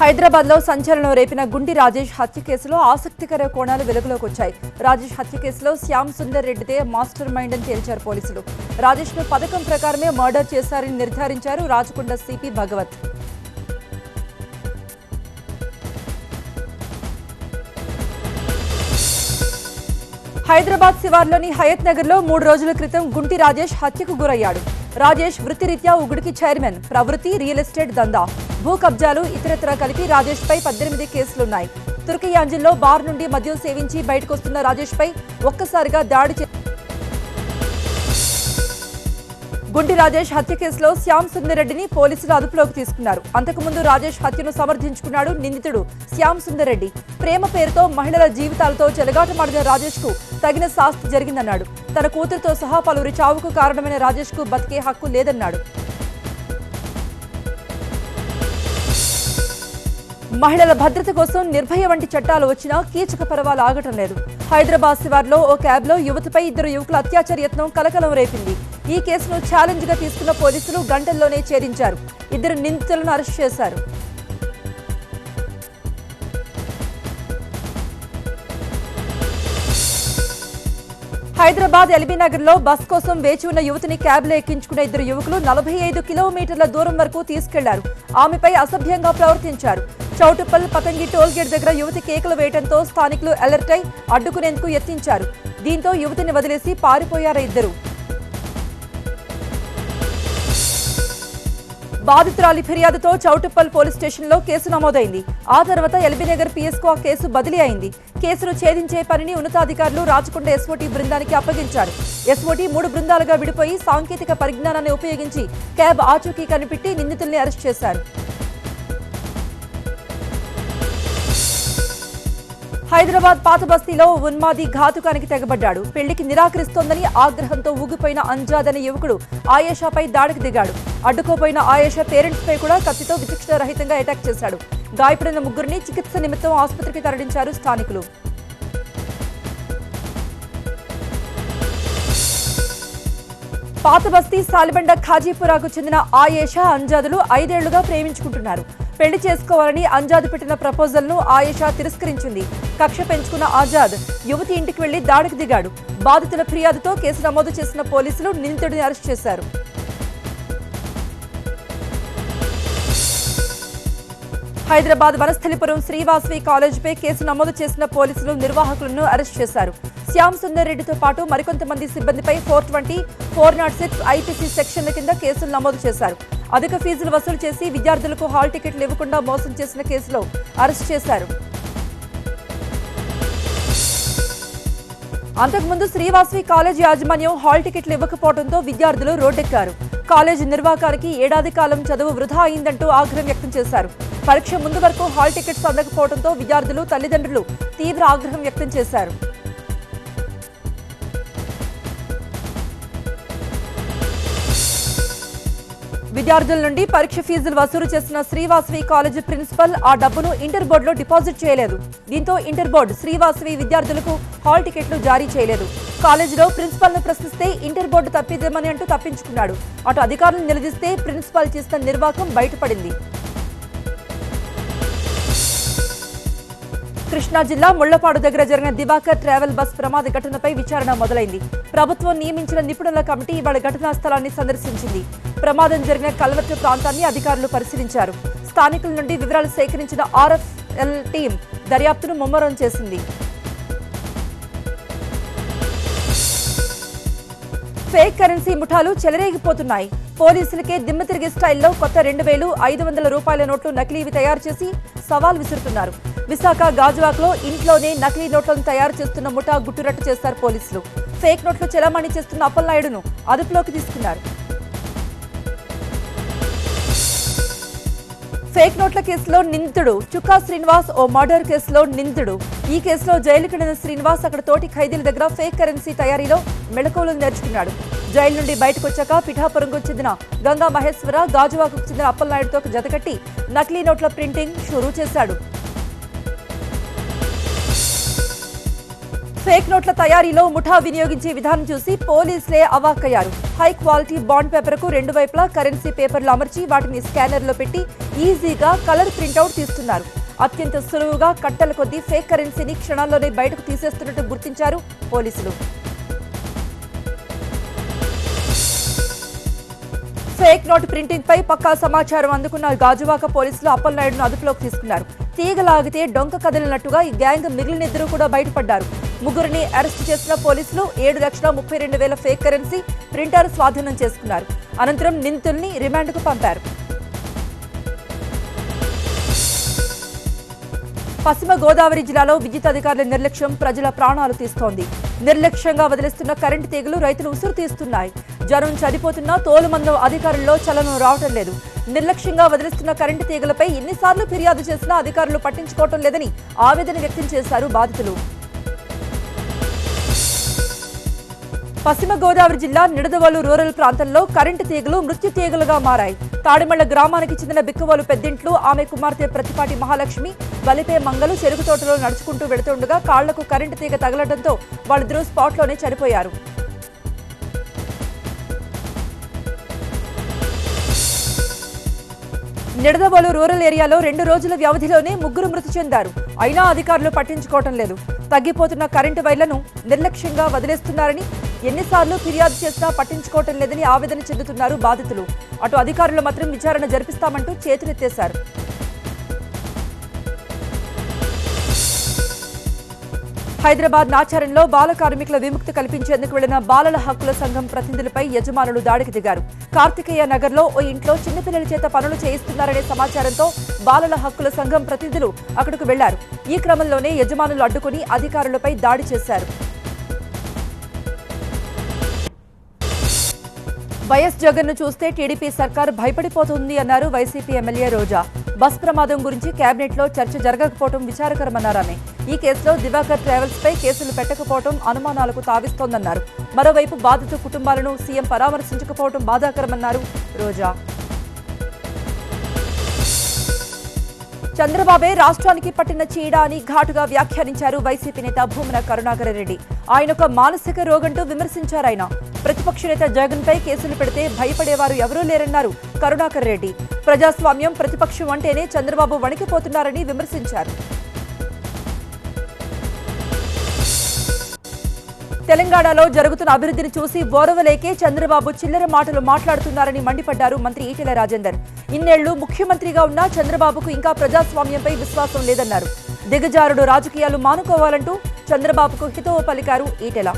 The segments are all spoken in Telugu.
హైదరాబాద్లో సంచలనం రేపిన గుండి రాజేష్ హత్య కేసులో ఆసక్తికర కోణాలు వెలుగులోకి వచ్చాయి. రాజేష్ హత్య కేసులో శ్యామ్ సుందర్ రెడ్డిదే మాస్టర్ మైండ్ అని తేల్చారు పోలీసులు. రాజేష్ను పథకం ప్రకారమే మర్డర్ చేశారని నిర్ధారించారు రాచకొండ సిపి భగవత్. హైదరాబాద్ శివార్లోని హయత్ నగర్లో 3 రోజుల క్రితం గుంటి రాజేష్ హత్యకు గురయ్యాడు. రాజేష్ వృత్తిరీత్యా ఉగుడికి చైర్మన్, ప్రవృత్తి రియల్ ఎస్టేట్ దందా, భూ కబ్జాలు ఇతరత్రా కలిపి రాజేష్ పై 18 కేసులున్నాయి. తుర్కయాంజిల్లో బార్ నుండి మద్యం సేవించి బయటకొస్తున్న రాజేష్ పై ఒక్కసారిగా దాడి గుండి రాజేష్ హత్య కేసులో శ్యామ్ సుందర్ రెడ్డిని పోలీసులు అదుపులోకి తీసుకున్నారు. అంతకుముందు రాజేష్ హత్యను సమర్థించుకున్నాడు నిందితుడు శ్యామ్ సుందర్ రెడ్డి. ప్రేమ పేరుతో మహిళల జీవితాలతో చెలగాటమాడిన రాజేష్ కు తగిన శాస్తి జరిగిందన్నాడు. తన కూతురుతో సహా పలువురి చావుకు కారణమైన రాజేష్ కు బతికే హక్కు లేదన్నాడు. మహిళల భద్రత కోసం నిర్భయ వంటి చట్టాలు వచ్చినా కీచక పర్వాలు ఆగటం లేదు. హైదరాబాద్ శివార్లో ఓ క్యాబ్లో యువతిపై 2 యువకుల అత్యాచార యత్నం కలకలం రేపింది. ఈ కేసును ఛాలెంజ్ గా తీసుకున్న పోలీసులు గంటల్లోనే ఛేదించారు. 2 నిందితులను అరెస్ట్ చేశారు. హైదరాబాద్ ఎల్బీ నగర్ లో బస్ కోసం వేచి ఉన్న యువతిని క్యాబ్లో ఎక్కించుకున్న 2 యువకులు 45 కిలోమీటర్ల దూరం వరకు తీసుకెళ్లారు. ఆమెపై అసభ్యంగా ప్రవర్తించారు. చౌటుప్పల్ పతంగి టోల్గేట్ దగ్గర యువతి కేకలు వేయడంతో స్థానికులు అలర్ట్ అయి అడ్డుకునేందుకు యత్నించారు. దీంతో యువతిని వదిలేసి పారిపోయారు 2. బాధితురాలి ఫిర్యాదుతో చౌటుప్పల్ పోలీస్ స్టేషన్లో కేసు నమోదైంది. ఆ తర్వాత ఎల్బీ నగర్ పిఎస్కు ఆ కేసు బదిలీ అయింది. కేసును ఛేదించే పనిని ఉన్నతాధికారులు రాచకొండ ఎస్ఓటీ బృందానికి అప్పగించారు. ఎస్ఓటీ 3 బృందాలుగా విడిపోయి సాంకేతిక పరిజ్ఞానాన్ని ఉపయోగించి క్యాబ్ ఆచూకీ కనిపెట్టి నిందితుల్ని అరెస్ట్ చేశారు. హైదరాబాద్ పాత బస్తీలో ఉన్మాది ఘాతుకానికి తెగబడ్డాడు. పెళ్లికి నిరాకరిస్తోందని ఆగ్రహంతో ఊగిపోయిన అంజాద్ అనే యువకుడు ఆయేషాపై దాడికి దిగాడు. అడ్డుకోపోయిన ఆయేషా పేరెంట్స్ పై కూడా కత్తితో విచక్షణ రహితంగా అటాక్ చేశాడు. గాయపడిన 3 చికిత్స నిమిత్తం ఆసుపత్రికి తరలించారు స్థానికులు. పాత బస్తీ సాలిబండ ఖాజీపురాకు చెందిన ఆయేషా అంజాదులు 5 ఏళ్లుగా ప్రేమించుకుంటున్నారు. పెళ్లి చేసుకోవాలని అంజాద్ పెట్టిన ప్రపోజల్ ను ఆయేషా తిరస్కరించింది. కక్ష పెంచుకున్న ఆజాద్ యువతి ఇంటికి వెళ్లి దాడికి దిగాడు. బాధితుల ఫిర్యాదుతో కేసు నమోదు చేసిన పోలీసులు నిందితుడిని అరెస్ట్ చేశారు. హైదరాబాద్ వనస్థలిపురం శ్రీవాసవి కాలేజీపై కేసు నమోదు చేసిన పోలీసులు నిర్వాహకులను అరెస్ట్ చేశారు. శ్యామ్ సుందర్ రెడ్డితో పాటు మరికొంతమంది సిబ్బందిపై 420, 406 ఐపీసీ సెక్షన్ల కింద కేసులు నమోదు చేశారు. అధిక ఫీజులు వసూలు చేసి విద్యార్థులకు హాల్ టికెట్లు ఇవ్వకుండా మోసం చేసిన కేసులో అరెస్ట్ చేశారు. అంతకుముందు శ్రీవాసవి కాలేజీ యాజమాన్యం హాల్ టికెట్లు ఇవ్వకపోవడంతో విద్యార్థులు రోడ్డెక్కారు. కాలేజీ నిర్వాహకానికి ఏడాది కాలం చదువు వృధా అయిందంటూ ఆగ్రహం వ్యక్తం చేశారు. పరీక్ష ముందు వరకు హాల్ టికెట్స్ అందకపోవడంతో విద్యార్థులు, తల్లిదండ్రులు తీవ్ర ఆగ్రహం వ్యక్తం చేశారు. విద్యార్థుల నుండి పరీక్ష ఫీజులు వసూలు చేసిన శ్రీవాసవి కాలేజీ ప్రిన్సిపల్ ఆ డబ్బును ఇంటర్ బోర్డులో డిపాజిట్ చేయలేదు. దీంతో ఇంటర్ బోర్డు శ్రీవాసవి విద్యార్థులకు హాల్ టికెట్లు జారీ చేయలేదు. కాలేజీలో ప్రిన్సిపల్ ను ప్రశ్నిస్తే ఇంటర్ బోర్డు తప్పిదేమని అంటూ తప్పించుకున్నాడు. అటు అధికారులను నిలదీస్తే ప్రిన్సిపల్ చేసిన నిర్వాకం బయటపడింది. కృష్ణా జిల్లా ముళ్లపాడు దగ్గర జరిగిన దివాకర్ ట్రావెల్ బస్ ప్రమాద ఘటనపై విచారణ మొదలైంది. ప్రభుత్వం నియమించిన నిపుణుల కమిటీ ఇవాళ ఘటనా స్థలాన్ని సందర్శించింది. ప్రమాదం జరిగిన కల్వర్టు ప్రాంతాన్ని అధికారులు పరిశీలించారు. స్థానికుల నుండి వివరాలు సేకరించిన ఆర్ఎఫ్ఎల్ టీం దర్యాప్తును ముమ్మరం చేసింది. ఫేక్ కరెన్సీ ముఠాలు చెలరేగిపోతున్నాయి. పోలీసులకే దిమ్మ తిరిగే స్టైల్లో కొత్త 2,500 రూపాయల నోట్లు నకిలీవి తయారు చేసి సవాల్ విసురుతున్నారు. విశాఖ గాజువాక్లో ఇంట్లోనే నకిలీ నోట్లను తయారు చేస్తున్న ముఠా గుట్టురట్టు చేస్తారు పోలీసులు. ఫేక్ నోట్లు చెలామణి చేస్తున్న అప్పలనాయుడును అదుపులోకి తీసుకున్నారు. ఫేక్ నోట్ల కేసులో నిందితుడు చుక్కా శ్రీనివాస్ ఓ మర్డర్ కేసులో నిందితుడు. ఈ కేసులో జైలుకెళ్లిన శ్రీనివాస్ అక్కడ తోటి ఖైదీల దగ్గర ఫేక్ కరెన్సీ తయారీలో మెళకువలు నేర్చుకున్నాడు. జైలు నుండి బయటకు వచ్చాక పిఠాపురంకు చెందిన గంగా మహేశ్వర, గాజువాకు చెందిన అప్పలనాయుడుతో జతకట్టి నకిలీ నోట్ల ప్రింటింగ్ షురూ చేశాడు. ఫేక్ నోట్ల తయారీలో ముఠా వినియోగించే విధానం చూసి పోలీసులే అవాక్కయ్యారు. హై క్వాలిటీ బాండ్ పేపర్కు రెండు వైపులా కరెన్సీ పేపర్లు అమర్చి వాటిని స్కానర్లో పెట్టి ఈజీగా కలర్ ప్రింట్అవుట్ తీస్తున్నారు. అత్యంత సులువుగా కట్టల కొద్దీ ఫేక్ కరెన్సీని క్షణాల్లోనే బయటకు తీసేస్తున్నట్టు గుర్తించారు పోలీసులు. ఫేక్ నోట్ ప్రింటింగ్ పై పక్కా సమాచారం అందుకున్న గాజువాక పోలీసులు అప్పలనాయుడును అదుపులోకి తీసుకున్నారు. తీగలాగితే డొంక కదిలినట్టుగా ఈ గ్యాంగ్ మిగిలిన ఇద్దరు కూడా బయటపడ్డారు. ముగ్గురిని అరెస్టు చేసిన పోలీసులు 7,32,000 ఫేక్ కరెన్సీ ప్రింటర్ స్వాధీనం చేసుకున్నారు. అనంతరం నిందితుల్ని రిమాండ్కు పంపారు. పశ్చిమ గోదావరి జిల్లాలో విద్యుత్ అధికారుల నిర్లక్ష్యం ప్రజల ప్రాణాలు తీస్తోంది. నిర్లక్ష్యంగా వదిలేస్తున్న కరెంటు తీగలు రైతులు ఉసురు తీస్తున్నాయి. జనం చనిపోతున్నా తోలుమందం అధికారుల్లో చలనం రావటం లేదు. నిర్లక్ష్యంగా వదిలేస్తున్న కరెంటు తీగలపై ఎన్నిసార్లు ఫిర్యాదు చేసినా అధికారులు పట్టించుకోవటం లేదని ఆవేదన వ్యక్తం చేశారు బాధితులు. పశ్చిమ గోదావరి జిల్లా నిడదవోలు రూరల్ ప్రాంతంలో కరెంటు తీగలు మృత్యు తీగలుగా మారాయి. తాడిమళ్ల గ్రామానికి చెందిన బిక్కువోలు పెద్దింట్లు ఆమె కుమార్తె ప్రతిపాటి మహాలక్ష్మి బలిపే మంగలు చెరుకు తోటలో నడుచుకుంటూ వెళుతుండగా కాళ్లకు కరెంటు తీగ తగలడంతో వాళ్ళిద్దరూ స్పాట్లోనే చనిపోయారు. నిడదవోలు రూరల్ ఏరియాలో 2 రోజుల వ్యవధిలోనే ముగ్గురు మృతి చెందారు. అయినా అధికారులు పట్టించుకోవటం లేదు. తగ్గిపోతున్న కరెంటు వైర్లను నిర్లక్ష్యంగా వదిలేస్తున్నారని ఎన్నిసార్లు ఫిర్యాదు చేసినా పట్టించుకోవటం లేదని ఆవేదన చెందుతున్నారు బాధితులు. అటు అధికారులు మాత్రం విచారణ జరిపిస్తామంటూ చేతులెత్తేశారు. హైదరాబాద్ నాచారంలో బాల కార్మికుల విముక్తి కల్పించేందుకు వెళ్లిన బాలల హక్కుల సంఘం ప్రతినిధులపై యజమానులు దాడికి దిగారు. కార్తికేయ నగర్లో ఓ ఇంట్లో చిన్నపిల్లల చేత పనులు చేయిస్తున్నారనే సమాచారంతో బాలల హక్కుల సంఘం ప్రతినిధులు అక్కడకు వెళ్లారు. ఈ క్రమంలోనే యజమానులు అడ్డుకుని అధికారులపై దాడి చేశారు. వైఎస్ జగన్ ను చూస్తే టీడీపీ సర్కార్ భయపడిపోతుంది అన్నారు వైసీపీ ఎమ్మెల్యే రోజా. బస్ ప్రమాదం గురించి కేబినెట్ లో చర్చ జరగకపోవడం విచారకరమన్నారామె. ఈ కేసులో దివాకర్ ట్రావెల్స్ పై కేసులు పెట్టకపోవడం అనుమానాలకు తావిస్తోందన్నారు. మరోవైపు బాధిత కుటుంబాలను సీఎం పరామర్శించకపోవడం బాధాకరమన్నారు రోజా. చంద్రబాబే రాష్ట్రానికి పట్టిన చీడ అని ఘాటుగా వ్యాఖ్యానించారు వైసీపీ నేత భూమన కరుణాకర్ రెడ్డి. ఆయనొక మానసిక రోగంటూ విమర్శించారాయన. ప్రతిపక్ష నేత జగన్ పై కేసులు పెడితే భయపడేవారు ఎవరూ లేరన్నారు కరుణాకర్ రెడ్డి. ప్రజాస్వామ్యం ప్రతిపక్షం అంటేనే చంద్రబాబు వణికిపోతున్నారని విమర్శించారు. తెలంగాణలో జరుగుతున్న అభివృద్ధిని చూసి ఓర్వలేకే చంద్రబాబు చిల్లర మాటలు మాట్లాడుతున్నారని మండిపడ్డారు మంత్రి ఈటెల రాజేందర్. ఇన్నేళ్లు ముఖ్యమంత్రిగా ఉన్న చంద్రబాబుకు ఇంకా ప్రజాస్వామ్యంపై విశ్వాసం లేదన్నారు. దిగజారుడు రాజకీయాలు మానుకోవాలంటూ చంద్రబాబుకు హితవు పలికారు ఈటెల.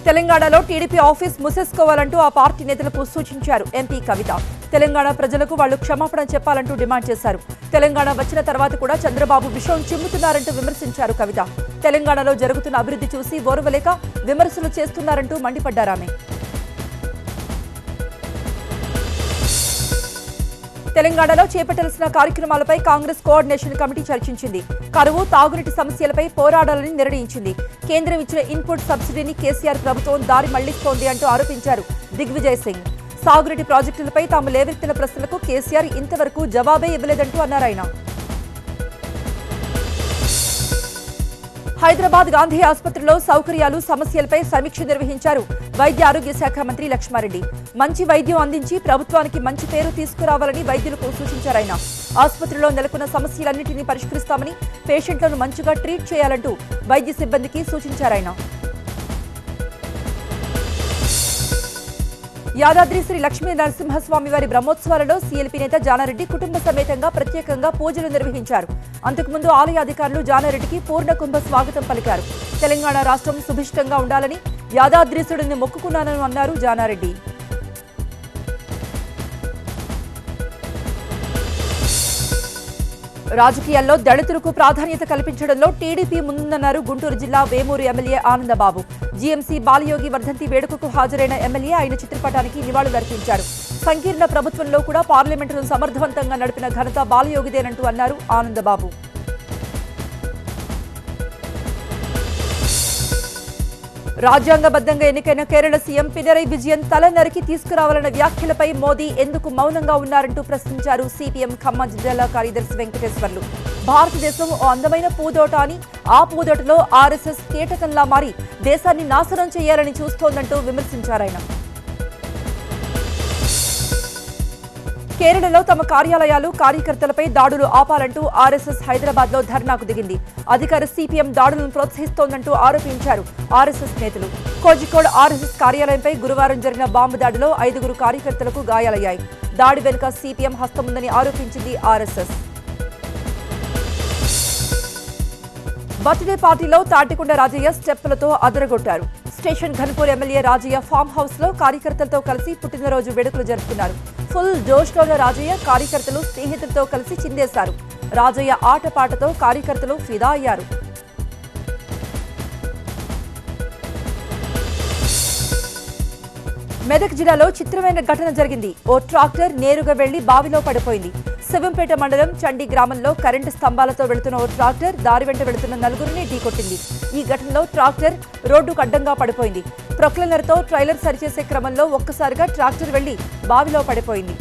తెలంగాణలో టీడీపీ ఆఫీస్ మూసేసుకోవాలంటూ ఆ పార్టీ నేతలకు సూచించారు ఎంపీ కవిత. తెలంగాణ ప్రజలకు వాళ్లు క్షమాపణ చెప్పాలంటూ డిమాండ్ చేశారు. తెలంగాణ వచ్చిన తర్వాత కూడా చంద్రబాబు విషయం చిమ్ముతున్నారంటూ విమర్శించారు కవిత. తెలంగాణలో జరుగుతున్న అభివృద్ధి చూసి ఓర్వలేక విమర్శలు చేస్తున్నారంటూ మండిపడ్డారామె. తెలంగాణలో చేపట్టాల్సిన కార్యక్రమాలపై కాంగ్రెస్ కోఆర్డినేషన్ కమిటీ చర్చించింది. కరువు, తాగునీటి సమస్యలపై పోరాడాలని నిర్ణయించింది. కేంద్రం ఇచ్చిన ఇన్పుట్ సబ్సిడీని కేసీఆర్ ప్రభుత్వం దారి మళ్లిస్తోంది అంటూ ఆరోపించారు దిగ్విజయ్ సింగ్. సాగునీటి ప్రాజెక్టులపై తాము లేవెత్తిన ప్రశ్నలకు కేసీఆర్ ఇంతవరకు జవాబే ఇవ్వలేదంటూ అన్నారాయన. హైదరాబాద్ గాంధీ ఆసుపత్రిలో సౌకర్యాలు, సమస్యలపై సమీక్ష నిర్వహించారు వైద్య ఆరోగ్య శాఖ మంత్రి లక్ష్మారెడ్డి. మంచి వైద్యం అందించి ప్రభుత్వానికి మంచి పేరు తీసుకురావాలని వైద్యులకు సూచించారాయన. ఆసుపత్రిలో నెలకొన్న సమస్యలన్నింటినీ పరిష్కరిస్తామని, పేషెంట్లను మంచిగా ట్రీట్ చేయాలంటూ వైద్య సిబ్బందికి సూచించారాయన. యాదాద్రి శ్రీ లక్ష్మీ నరసింహస్వామి వారి బ్రహ్మోత్సవాలలో సీఎల్పీ నేత జానారెడ్డి కుటుంబ సమేతంగా ప్రత్యేకంగా పూజలు నిర్వహించారు. అంతకుముందు ఆలయ అధికారులు జానారెడ్డికి పూర్ణ కుంభ స్వాగతం పలికారు. తెలంగాణ రాష్ట్రం సుభిష్టంగా ఉండాలని యాదాద్రీసుడిని మొక్కుకున్నానని అన్నారు జానారెడ్డి. రాజకీయాల్లో దళితులకు ప్రాధాన్యత కల్పించడంలో టీడీపీ ముందుందన్నారు గుంటూరు జిల్లా వేమూరు ఎమ్మెల్యే ఆనందబాబు. జీఎంసీ బాలయోగి వర్ధంతి వేడుకకు హాజరైన ఎమ్మెల్యే ఆయన చిత్రపటానికి నివాళులర్పించారు. సంకీర్ణ ప్రభుత్వంలో కూడా పార్లమెంటును సమర్థవంతంగా నడిపిన ఘనత బాలయోగిదేనంటూ అన్నారు ఆనందబాబు. రాజ్యాంగబద్ధంగా ఎన్నికైన కేరళ సీఎం పినరై విజయన్ తల నరికి తీసుకురావాలన్న వ్యాఖ్యలపై మోదీ ఎందుకు మౌనంగా ఉన్నారంటూ ప్రశ్నించారు సిపిఎం ఖమ్మం జిల్లా కార్యదర్శి వెంకటేశ్వర్లు. భారతదేశం ఓ అందమైన పూదోట అని, ఆ పూదోటలో ఆర్ఎస్ఎస్ కీటకంలా మారి దేశాన్ని నాశనం చేయాలని చూస్తోందంటూ విమర్శించారాయన. కేరళలో తమ కార్యాలయాలు, కార్యకర్తలపై దాడులు ఆపాలంటూ ఆర్ఎస్ఎస్ హైదరాబాద్ లో ధర్నాకు దిగింది. అధికార సిపిఎం దాడులను ప్రోత్సహిస్తోందంటూ ఆరోపించారు ఆర్ఎస్ఎస్ నేతలు. కోజికోడ్ ఆర్ఎస్ఎస్ కార్యాలయంపై గురువారం జరిగిన బాంబు దాడిలో 5 కార్యకర్తలకు గాయాలయ్యాయి. దాడి వెనుక సిపిఎం హస్తముందని ఆరోపించింది ఆర్ఎస్ఎస్. బర్త్డే పార్టీలో తాటికొండ రాజయ్య స్టెప్పులతో అదరగొట్టారు. Station Ghanpur MLA Rajaiah farm house లో కార్యకర్తలతో కలిసి పుట్టినరోజు వేడుకలు జరుపుకున్నారు. ఫుల్ జోష్లోని రాజయ్య కార్యకర్తలు, స్నేహితులతో కలిసి చిందేశారు. రాజయ్య ఆటపాటతో కార్యకర్తలు ఫిదా అయ్యారు. మెదక్ జిల్లాలో చిత్రమైన ఘటన జరిగింది. ఓ ట్రాక్టర్ నేరుగా వెళ్లి బావిలో పడిపోయింది. శివంపేట మండలం చండి గ్రామంలో కరెంటు స్తంభాలతో వెళుతున్న ఓ ట్రాక్టర్ దారి వెంట వెళుతున్న 4 ఢీకొట్టింది. ఈ ఘటనలో ట్రాక్టర్ రోడ్డుకు అడ్డంగా పడిపోయింది. ప్రొక్లైనర్తో ట్రైలర్ సరిచేసే క్రమంలో ఒక్కసారిగా ట్రాక్టర్ వెళ్లి బావిలో పడిపోయింది.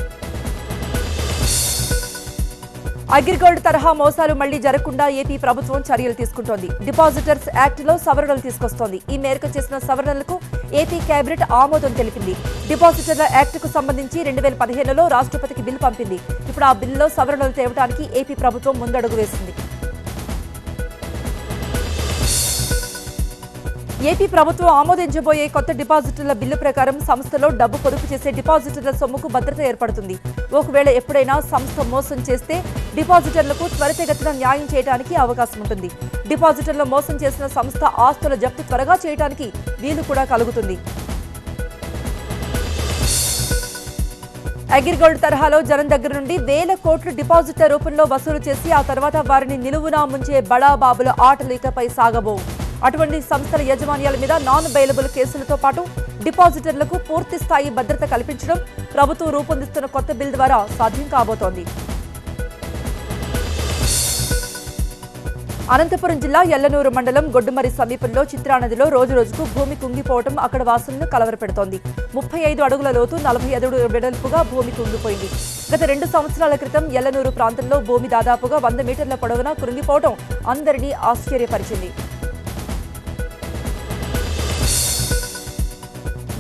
అగ్రిగోల్డ్ తరహా మోసాలు మళ్లీ జరగకుండా ఏపీ ప్రభుత్వం చర్యలు తీసుకుంటోంది. డిపాజిటర్స్ యాక్ట్ లో సవరణలు తీసుకొస్తోంది. ఈ మేరకు చేసిన సవరణలకు ఏపీ కేబినెట్ ఆమోదం తెలిపింది. డిపాజిటర్ల యాక్ట్ కు సంబంధించి 2015లో రాష్ట్రపతికి బిల్లు పంపింది. ఇప్పుడు ఆ బిల్లులో సవరణలు తేవడానికి ఏపీ ప్రభుత్వం ముందడుగు వేసింది. ఏపీ ప్రభుత్వం ఆమోదించబోయే కొత్త డిపాజిటర్ల బిల్లు ప్రకారం సంస్థలో డబ్బు పొదుపు చేసే డిపాజిటర్ల సొమ్ముకు భద్రత ఏర్పడుతుంది. ఒకవేళ ఎప్పుడైనా సంస్థ మోసం చేస్తే డిపాజిటర్లకు త్వరితగతిన న్యాయం చేయడానికి అవకాశం ఉంటుంది. డిపాజిటర్లు మోసం చేసిన సంస్థ ఆస్తుల జప్తు త్వరగా చేయడానికి వీలు కూడా కలుగుతుంది. అగ్రిగోల్డ్ తరహాలో జనం దగ్గర నుండి వేల కోట్లు డిపాజిట్ల రూపంలో వసూలు చేసి ఆ తర్వాత వారిని నిలువునా ముంచే బడాబాబుల ఆటలు ఇకపై సాగబోవు. అటువంటి సంస్థల యాజమాన్యాల మీద నాన్ బెయిలబుల్ కేసులతో పాటు డిపాజిటర్లకు పూర్తి స్థాయి భద్రత కల్పించడం ప్రభుత్వం రూపొందిస్తున్న కొత్త బిల్ ద్వారా సాధ్యం కాబోతోంది. అనంతపురం జిల్లా ఎల్లనూరు మండలం గొడ్డుమరి సమీపంలో చిత్రానదిలో రోజురోజుకు భూమి కుంగిపోవడం అక్కడ వాసులను కలవరపెడుతోంది. 35 అడుగుల లోతు, 40 అడుగుల వెడల్పుగా భూమి కుంగిపోయింది. గత 2 సంవత్సరాల క్రితం ఎల్లనూరు ప్రాంతంలో భూమి దాదాపుగా 100 మీటర్ల పొడవున కుంగిపోవడం అందరినీ ఆశ్చర్యపరిచింది.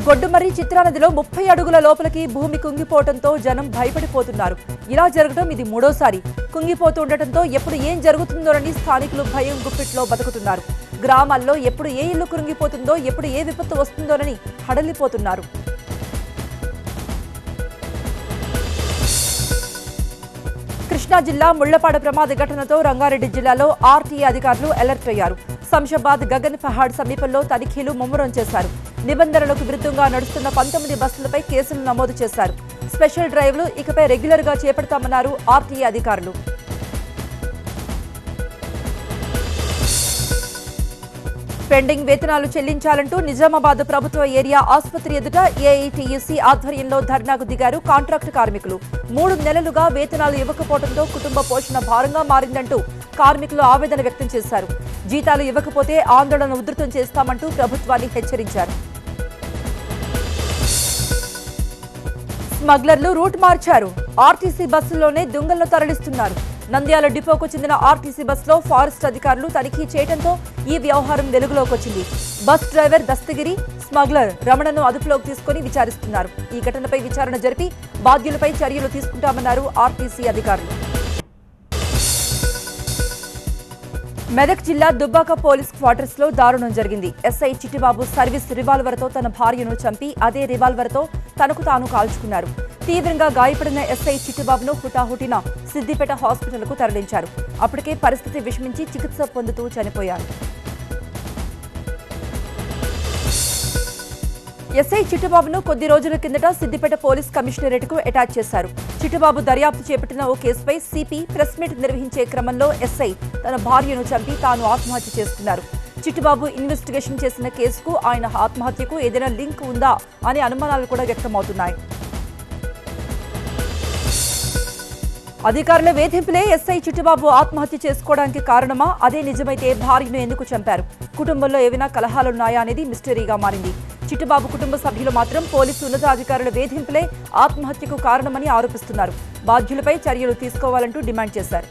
గొడ్డుమర్రి చిత్రానదిలో 30 అడుగుల లోపలికి భూమి కుంగిపోవడంతో జనం భయపడిపోతున్నారు. ఇలా జరగడం ఇది 3వసారి. కుంగిపోతుండటంతో ఎప్పుడు ఏం జరుగుతుందోనని స్థానికులు భయం గుప్పిట్లో బతుకుతున్నారు. గ్రామాల్లో ఎప్పుడు ఏ ఇల్లు కుంగిపోతుందో, ఎప్పుడు ఏ విపత్తు వస్తుందోనని హడలిపోతున్నారు. కృష్ణా జిల్లా ముళ్లపాడ ప్రమాద ఘటనతో రంగారెడ్డి జిల్లాలో ఆర్టీఏ అధికారులు అలర్ట్ అయ్యారు. శంషాబాద్ గగన్ పహాడ్ సమీపంలో తనిఖీలు ముమ్మరం చేశారు. నిబంధనలకు విరుద్ధంగా నడుస్తున్న 19 బస్సులపై కేసులు నమోదు చేశారు. స్పెషల్ డ్రైవ్లు ఇకపై రెగ్యులర్ గా చేపడతామన్నారు ఆర్టీఏ అధికారులు. పెండింగ్ వేతనాలు చెల్లించాలంటూ నిజామాబాద్ ప్రభుత్వ ఏరియా ఆసుపత్రి ఎదుట ఏఐటీయూసీ ఆధ్వర్యంలో ధర్నాకు దిగారు కాంట్రాక్టు కార్మికులు. 3 నెలలుగా వేతనాలు ఇవ్వకపోవడంతో కుటుంబ పోషణ భారంగా మారిందంటూ కార్మికులు ఆవేదన వ్యక్తం చేశారు. జీతాలు ఇవ్వకపోతే ఆందోళన ఉధృతం చేస్తామంటూ ప్రభుత్వాన్ని హెచ్చరించారు. స్మగ్లర్లు రూట్ మార్చారు. ఆర్టీసీ బస్సుల్లోనే దొంగలను తరలిస్తున్నారు. నంద్యాల డిపోకు చెందిన ఆర్టీసీ బస్సులో ఫారెస్ట్ అధికారులు తనిఖీ చేయడంతో ఈ వ్యవహారం వెలుగులోకి వచ్చింది. బస్ డ్రైవర్ దస్తగిరి, స్మగ్లర్ రమణను అదుపులోకి తీసుకుని విచారిస్తున్నారు. ఈ ఘటనపై విచారణ జరిపి బాధ్యులపై చర్యలు తీసుకుంటామన్నారు ఆర్టీసీ అధికారులు. మెదక్ జిల్లా దుబ్బాక పోలీస్ క్వార్టర్స్ లో దారుణం జరిగింది. ఎస్ఐ చిట్టిబాబు సర్వీస్ రివాల్వర్తో తన భార్యను చంపి అదే రివాల్వర్తో తనకు తాను కాల్చుకున్నారు. తీవ్రంగా గాయపడిన ఎస్ఐ చిట్టిబాబును హుటాహుటిన సిద్దిపేట హాస్పిటల్కు తరలించారు. అప్పటికే పరిస్థితి విషమించి చికిత్స పొందుతూ చనిపోయారు. ఎస్ఐ చిట్టిబాబును కొద్ది రోజుల కిందట సిద్దిపేట పోలీస్ కమిషనరేట్కు అటాచ్ చేశారు. చిట్టిబాబు దర్యాప్తు చేపట్టిన ఓ కేసుపై సిపి ప్రెస్ మీట్ నిర్వహించే క్రమంలో ఎస్ఐ తన భార్యను చంపి తాను ఆత్మహత్య చేసుకున్నారు. చిట్టిబాబు ఇన్వెస్టిగేషన్ చేసిన కేసుకు ఆయన ఆత్మహత్యకు ఏదైనా లింక్ ఉందా అనే అనుమానాలు కూడా వ్యక్తమవుతున్నాయి. అధికారుల వేధింపులే ఎస్ఐ చిట్టిబాబు ఆత్మహత్య చేసుకోవడానికి కారణమా? అదే నిజమైతే భార్యను ఎందుకు చంపారు? కుటుంబంలో ఏవైనా కలహాలున్నాయా అనేది మిస్టరీగా మారింది. చిట్టుబాబు కుటుంబ సభ్యులు మాత్రం పోలీసు ఉన్నతాధికారుల వేధింపులే ఆత్మహత్యకు కారణమని ఆరోపిస్తున్నారు. బాధ్యులపై చర్యలు తీసుకోవాలంటూ డిమాండ్ చేశారు.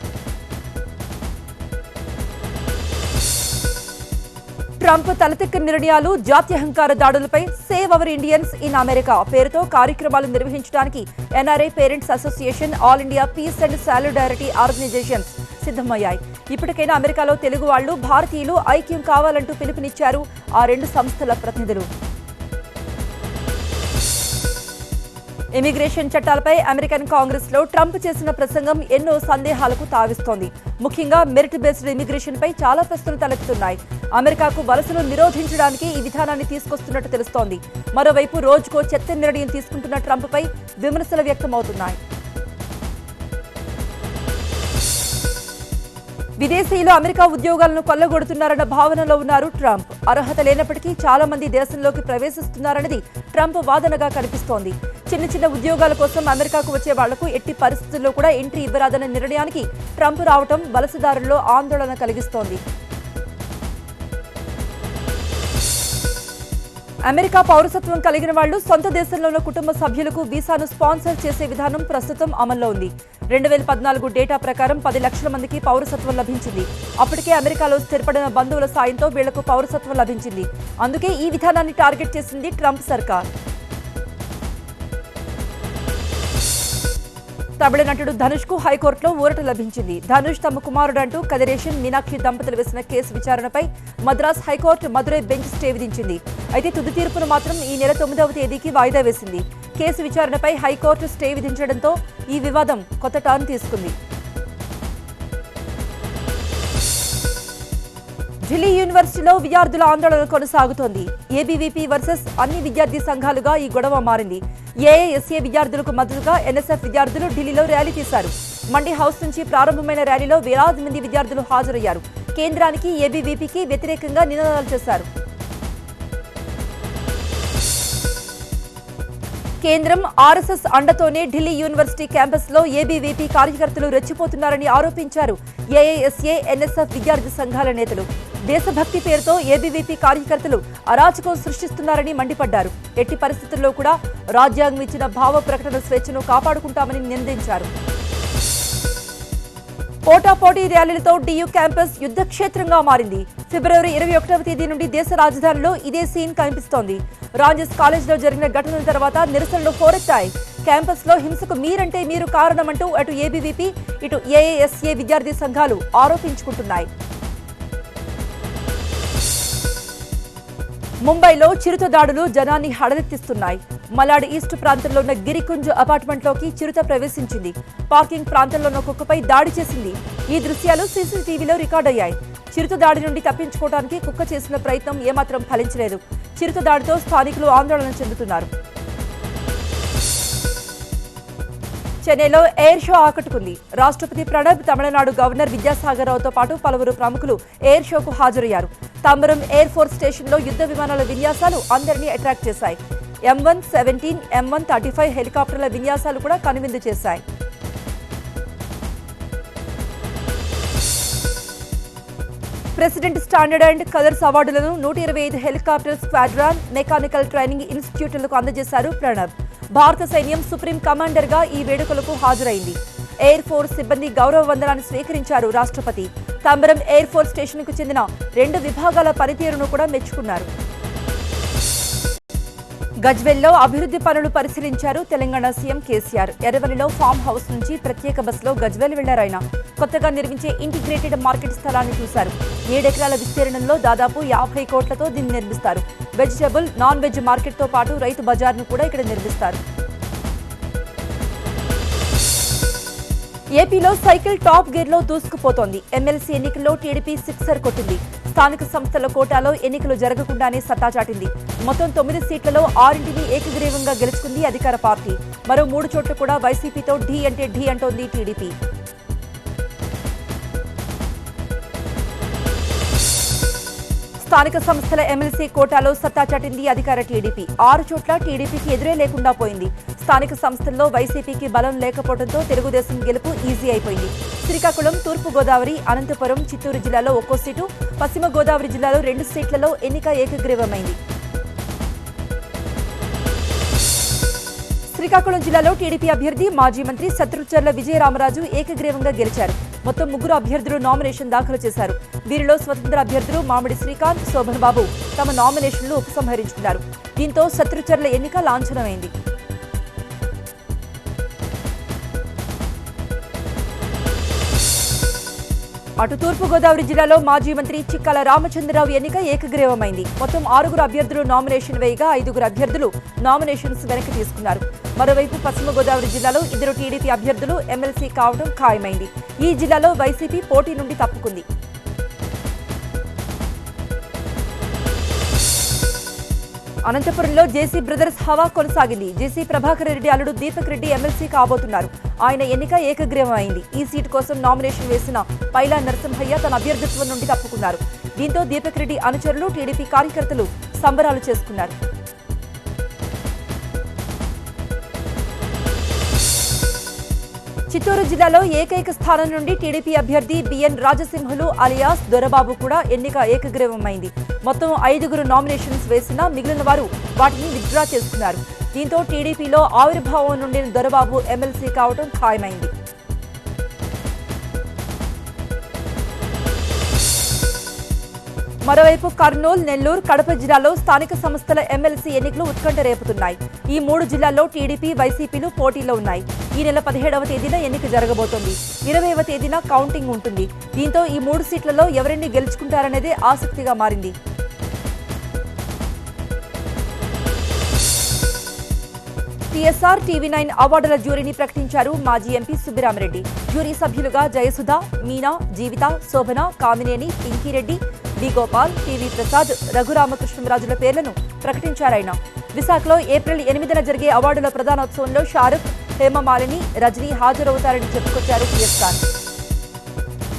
ట్రంప్ తలతిక్క నిర్ణయాలు, జాత్యహంకార దాడులపై save our Indians in America పేరుతో కార్యక్రమాలు నిర్వహించడానికి NRI parents association, all India peace and solidarity organisations సిద్ధమయ్యాయి. ఇప్పటికైనా అమెరికాలో తెలుగు వాళ్లు, భారతీయులు ఐక్యం కావాలంటూ పిలుపునిచ్చారు ఆ రెండు సంస్థల ప్రతినిధులు. ఇమిగ్రేషన్ చట్టాలపై అమెరికన్ కాంగ్రెస్ లో ట్రంప్ చేసిన ప్రసంగం ఎన్నో సందేహాలకు తావిస్తోంది. ముఖ్యంగా మెరిట్ బేస్డ్ ఇమిగ్రేషన్ పై చాలా ప్రశ్నలు తలెత్తుతున్నాయి. అమెరికాకు వలసలు నిరోధించడానికి ఈ విధానాన్ని తీసుకొస్తున్నట్టు తెలుస్తోంది. మరోవైపు రోజుకో చెత్త నిర్ణయం తీసుకుంటున్న ట్రంప్ పై విమర్శలు వ్యక్తమవుతున్నాయి. విదేశీయులు అమెరికా ఉద్యోగాలను కొల్లగొడుతున్నారన్న భావనలో ఉన్నారు ట్రంప్. అర్హత లేనప్పటికీ చాలా మంది దేశంలోకి ప్రవేశిస్తున్నారన్నది ట్రంప్ వాదనగా కనిపిస్తోంది. చిన్న చిన్న ఉద్యోగాల కోసం అమెరికాకు వచ్చే వాళ్లకు ఎట్టి పరిస్థితుల్లో కూడా ఎంట్రీ ఇవ్వరాదన్న నిర్ణయానికి ట్రంప్ రావడం వలసదారుల్లో ఆందోళన కలిగిస్తోంది. అమెరికా పౌరసత్వం కలిగిన వాళ్లు సొంత దేశంలో ఉన్న కుటుంబ సభ్యులకు వీసాను స్పాన్సర్ చేసే విధానం ప్రస్తుతం అమల్లో ఉంది. 2014 డేటా ప్రకారం 10 లక్షల మందికి పౌరసత్వం లభించింది. అప్పటికే అమెరికాలో స్థిరపడిన బంధువుల సాయంతో వీళ్లకు పౌరసత్వం లభించింది. అందుకే ఈ విధానాన్ని టార్గెట్ చేసింది ట్రంప్ సర్కార్. తమిళ నటుడు ధనుష్ కు హైకోర్టులో ఊరట లభించింది. ధనుష్ తమ కుమారుడంటూ కదిరేషన్, మీనాక్షి దంపతులు వేసిన కేసు విచారణపై Madras high court Madurai bench stay విధించింది. అయితే తుది తీర్పును మాత్రం ఈ నెల 9వ తేదీకి వాయిదా వేసింది. కేసు విచారణపై హైకోర్టు స్టే విధించడంతో ఈ వివాదం కొత్త టర్న్ తీసుకుంది. ఢిల్లీ యూనివర్సిటీలో విద్యార్థుల ఆందోళన కొనసాగుతోంది. ఏబీవీపీ వర్సెస్ అన్ని విద్యార్థి సంఘాలుగా ఈ గొడవ మారింది. ఏఐఎస్ఏ విద్యార్థులకు మద్దతుగా ఎన్ఎస్ఎఫ్ విద్యార్థులు ఢిల్లీలో ర్యాలీ తీశారు. మండీ హౌస్ నుంచి ప్రారంభమైన ర్యాలీలో వేలాది మంది విద్యార్థులు హాజరయ్యారు. కేంద్రానికి, ఏబీవీపీకి వ్యతిరేకంగా నినాదాలు చేశారు. కేంద్రం, ఆర్ఎస్ఎస్ అండతోనే ఢిల్లీ యూనివర్సిటీ క్యాంపస్ లో ఏబీవీపీ కార్యకర్తలు రెచ్చిపోతున్నారని ఆరోపించారు ఏఐఎస్ఏ, ఎన్ఎస్ఎఫ్ విద్యార్థి సంఘాల నేతలు. దేశభక్తి పేరుతో ఏబీవీపీ కార్యకర్తలు అరాచకం సృష్టిస్తున్నారని మండిపడ్డారు. ఎట్టి పరిస్థితుల్లో కూడా రాజ్యాంగం ఇచ్చిన భావ ప్రకటన స్వేచ్ఛను కాపాడుకుంటామని నిందించారు. పోటాపోటీ ర్యాలీలతో డియూ క్యాంపస్ యుద్ధక్షేత్రంగా మారింది. ఫిబ్రవరి 21వ తేదీ నుండి దేశ రాజధానిలో ఇదే సీన్ కనిపిస్తోంది. రాంజస్ కాలేజ్లో జరిగిన ఘటనల తర్వాత నిరసనలు హోరెత్తాయి. క్యాంపస్ లో హింసకు మీరంటే మీరు కారణమంటూ అటు ఏబీవీపీ, ఇటు ఏఐఎస్ఏ విద్యార్థి సంఘాలు ఆరోపించుకుంటున్నాయి. ముంబైలో చిరుత దాడులు జనాన్ని హడలెత్తిస్తున్నాయి. మలాడ్ ఈస్ట్ ప్రాంతంలో ఉన్న గిరికుంజ్ అపార్ట్మెంట్లోకి చిరుత ప్రవేశించింది. పార్కింగ్ ప్రాంతంలో ఉన్న కుక్కపై దాడి చేసింది. ఈ దృశ్యాలు సీసీటీవీలో రికార్డయ్యాయి. చిరుత దాడి నుండి తప్పించుకోవడానికి కుక్క చేసిన ప్రయత్నం ఏమాత్రం ఫలించలేదు. చిరుత దాడితో స్థానికులు ఆందోళన చెందుతున్నారు. చెన్నైలో ఎయిర్ షో ఆకట్టుకుంది. రాష్ట్రపతి ప్రణబ్, తమిళనాడు గవర్నర్ విద్యాసాగర్ రావుతో పాటు పలువురు ప్రముఖులు ఎయిర్ షోకు హాజరయ్యారు. తాంబరం ఎయిర్ ఫోర్స్ స్టేషన్లో యుద్ధ విమానాల విన్యాసాలు అందరినీ అట్రాక్ట్ చేశాయి. M117, M135 హెలికాప్టర్ల విన్యాసాలు కూడా కనువిందు చేశాయి. ప్రెసిడెంట్ స్టాండర్డ్ అండ్ కలర్స్ అవార్డులను 125 హెలికాప్టర్ స్క్వాడ్రాన్ మెకానికల్ ట్రైనింగ్ ఇన్స్టిట్యూట్లకు అందజేశారు ప్రణబ్. భారత సైన్యం సుప్రీం కమాండర్ గా ఈ వేడుకలకు హాజరైంది. ఎయిర్ ఫోర్స్ సిబ్బంది గౌరవ వందనాన్ని స్వీకరించారు రాష్ట్రపతి. తాంబరం ఎయిర్ ఫోర్స్ స్టేషన్ కు చెందిన 2 విభాగాల పనితీరును కూడా మెచ్చుకున్నారు. గజ్వెల్లో అభివృద్ధి పనులు పరిశీలించారు తెలంగాణ సీఎం కేసీఆర్. ఎర్రవల్లిలో ఫామ్ హౌస్ నుంచి ప్రత్యేక బస్సులో గజ్వెల్ వెళ్లారాయన. కొత్తగా నిర్మించే ఇంటిగ్రేటెడ్ మార్కెట్ స్థలాన్ని చూశారు. 7 ఎకరాల విస్తీర్ణంలో దాదాపు 50 కోట్లతో దీన్ని నిర్మిస్తారు. వెజిటబుల్, నాన్ వెజ్ మార్కెట్ తో పాటు రైతు బజార్ను కూడా ఇక్కడ నిర్మిస్తారు. ఏపీలో సైకిల్ టాప్ గేర్ లో దూసుకుపోతోంది. ఎమ్మెల్సీ ఎన్నికల్లో టీడీపీ సిక్సర్ కొట్టింది. స్థానిక సంస్థల కోటాలో ఎన్నికలు జరగకుండానే సత్తా చాటింది. మొత్తం 9 సీట్లలో 6ని ఏకగ్రీవంగా గెలుచుకుంది అధికార పార్టీ. మరో 3 చోట్ల కూడా వైసీపీతో ఢీ అంటే ఢీ అంటోంది టీడీపీ. స్థానిక సంస్థల ఎమ్మెల్సీ కోటాలో సత్తా చాటింది అధికార టీడీపీ 6 చోట్ల టీడీపీకి ఎదురే లేకుండా పోయింది. స్థానిక సంస్థల్లో వైసీపీకి బలం లేకపోవడంతో తెలుగుదేశం గెలుపు ఈజీ అయిపోయింది. శ్రీకాకుళం, తూర్పు గోదావరి, అనంతపురం, చిత్తూరు జిల్లాలో ఒక్కో సీటు, పశ్చిమ గోదావరి జిల్లాలో 2 సీట్లలో ఎన్నిక ఏకగ్రీవమైంది. శ్రీకాకుళం జిల్లాలో టీడీపీ అభ్యర్థి మాజీ మంత్రి శత్రుచర్ల విజయరామరాజు ఏకగ్రీవంగా గెలిచారు. మొత్తం 3 అభ్యర్థులు నామినేషన్ దాఖలు చేశారు. వీరిలో స్వతంత్ర అభ్యర్థులు మామిడి శ్రీకాంత్, శోభన్ బాబు తమ నామినేషన్లు ఉపసంహరించుకున్నారు. దీంతో శత్రుచర్ల ఎన్నిక లాంఛనమైంది. అటు తూర్పు గోదావరి జిల్లాలో మాజీ మంత్రి చిక్కాల రామచంద్రరావు ఎన్నిక ఏకగ్రీవమైంది. మొత్తం 6 అభ్యర్థులు నామినేషన్ వేయగా 5 అభ్యర్థులు నామినేషన్స్ వెనక్కి తీసుకున్నారు. మరోవైపు పశ్చిమ గోదావరి జిల్లాలో 2 టీడీపీ అభ్యర్థులు ఎమ్మెల్సీ కావడం ఖాయమైంది. ఈ జిల్లాలో వైసీపీ పోటీ నుండి తప్పుకుంది. అనంతపురంలో జేసీ బ్రదర్స్ హవా కొనసాగింది. జేసీ ప్రభాకర్ రెడ్డి అల్లుడు దీపక్ రెడ్డి ఎమ్మెల్సీ కాబోతున్నారు. ఆయన ఎన్నిక ఏకగ్రీవం అయింది. ఈ సీటు కోసం నామినేషన్ వేసిన పైలా నరసింహయ్య తన అభ్యర్థిత్వం నుండి తప్పుకున్నారు. దీంతో దీపక్ రెడ్డి అనుచరులు, టీడీపీ కార్యకర్తలు సంబరాలు చేసుకున్నారు. చిత్తూరు జిల్లాలో ఏకైక స్థానం నుండి టీడీపీ అభ్యర్థి బిఎన్ రాజసింహులు అలియాస్ దొరబాబు కూడా ఎన్నిక ఏకగ్రీవమైంది. మొత్తం 5 నామినేషన్స్ వేసినా మిగిలిన వారు వాటిని విత్డ్రా చేసుకున్నారు. దీంతో టీడీపీలో ఆవిర్భావం నుండి దొరబాబు ఎమ్మెల్సీ కావడం ఖాయమైంది. మరోవైపు కర్నూలు, నెల్లూరు, కడప జిల్లాలో స్థానిక సంస్థల ఎమ్మెల్సీ ఎన్నికలు ఉత్కంఠ రేపుతున్నాయి. ఈ 3 జిల్లాల్లో టీడీపీ, వైసీపీలు పోటీలో ఉన్నాయి. ఈ నెల 17వ తేదీన ఎన్నిక జరగబోతోంది. 20వ తేదీన కౌంటింగ్ ఉంటుంది. దీంతో ఈ 3 సీట్లలో ఎవరిని గెలుచుకుంటారనేదే ఆసక్తిగా మారింది. టీఎస్ఆర్ టీవీ9 అవార్డుల జ్యూరీని ప్రకటించారు మాజీ ఎంపీ సుబ్బిరామిరెడ్డి. జ్యూరీ సభ్యులుగా జయసుధ, మీనా, జీవిత, శోభన, కామినేని, పింకీరెడ్డి, డి గోపాల్, టీవీ ప్రసాద్, రఘురామకృష్ణరాజుల పేర్లను ప్రకటించారాయన. విశాఖలో ఏప్రిల్ 8న జరిగే అవార్డుల ప్రదానోత్సవంలో షారుఖ్, హేమమాలిని, రజనీ హాజరవుతారని చెప్పుకొచ్చారు టీఎస్ఆర్.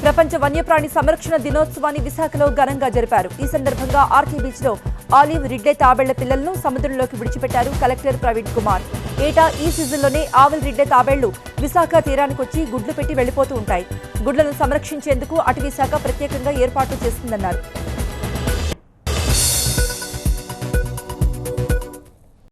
ప్రపంచ వన్యప్రాణి సంరక్షణ దినోత్సవాన్ని విశాఖలో ఘనంగా జరిపారు. ఈ సందర్భంగా ఆర్కే బీచ్ లో ఆలివ్ రిడ్లే తాబేళ్ల పిల్లలను సముద్రంలోకి విడిచిపెట్టారు కలెక్టర్ ప్రవీణ్ కుమార్. ఏటా ఈ సీజన్లోనే ఆవిల్ రిడ్లే తాబేళ్లు విశాఖ తీరానికొచ్చి గుడ్లు పెట్టి వెళ్లిపోతూ ఉంటాయి. గుడ్లను సంరక్షించేందుకు అటవీ శాఖ ప్రత్యేకంగా ఏర్పాట్లు చేస్తుందన్నారు.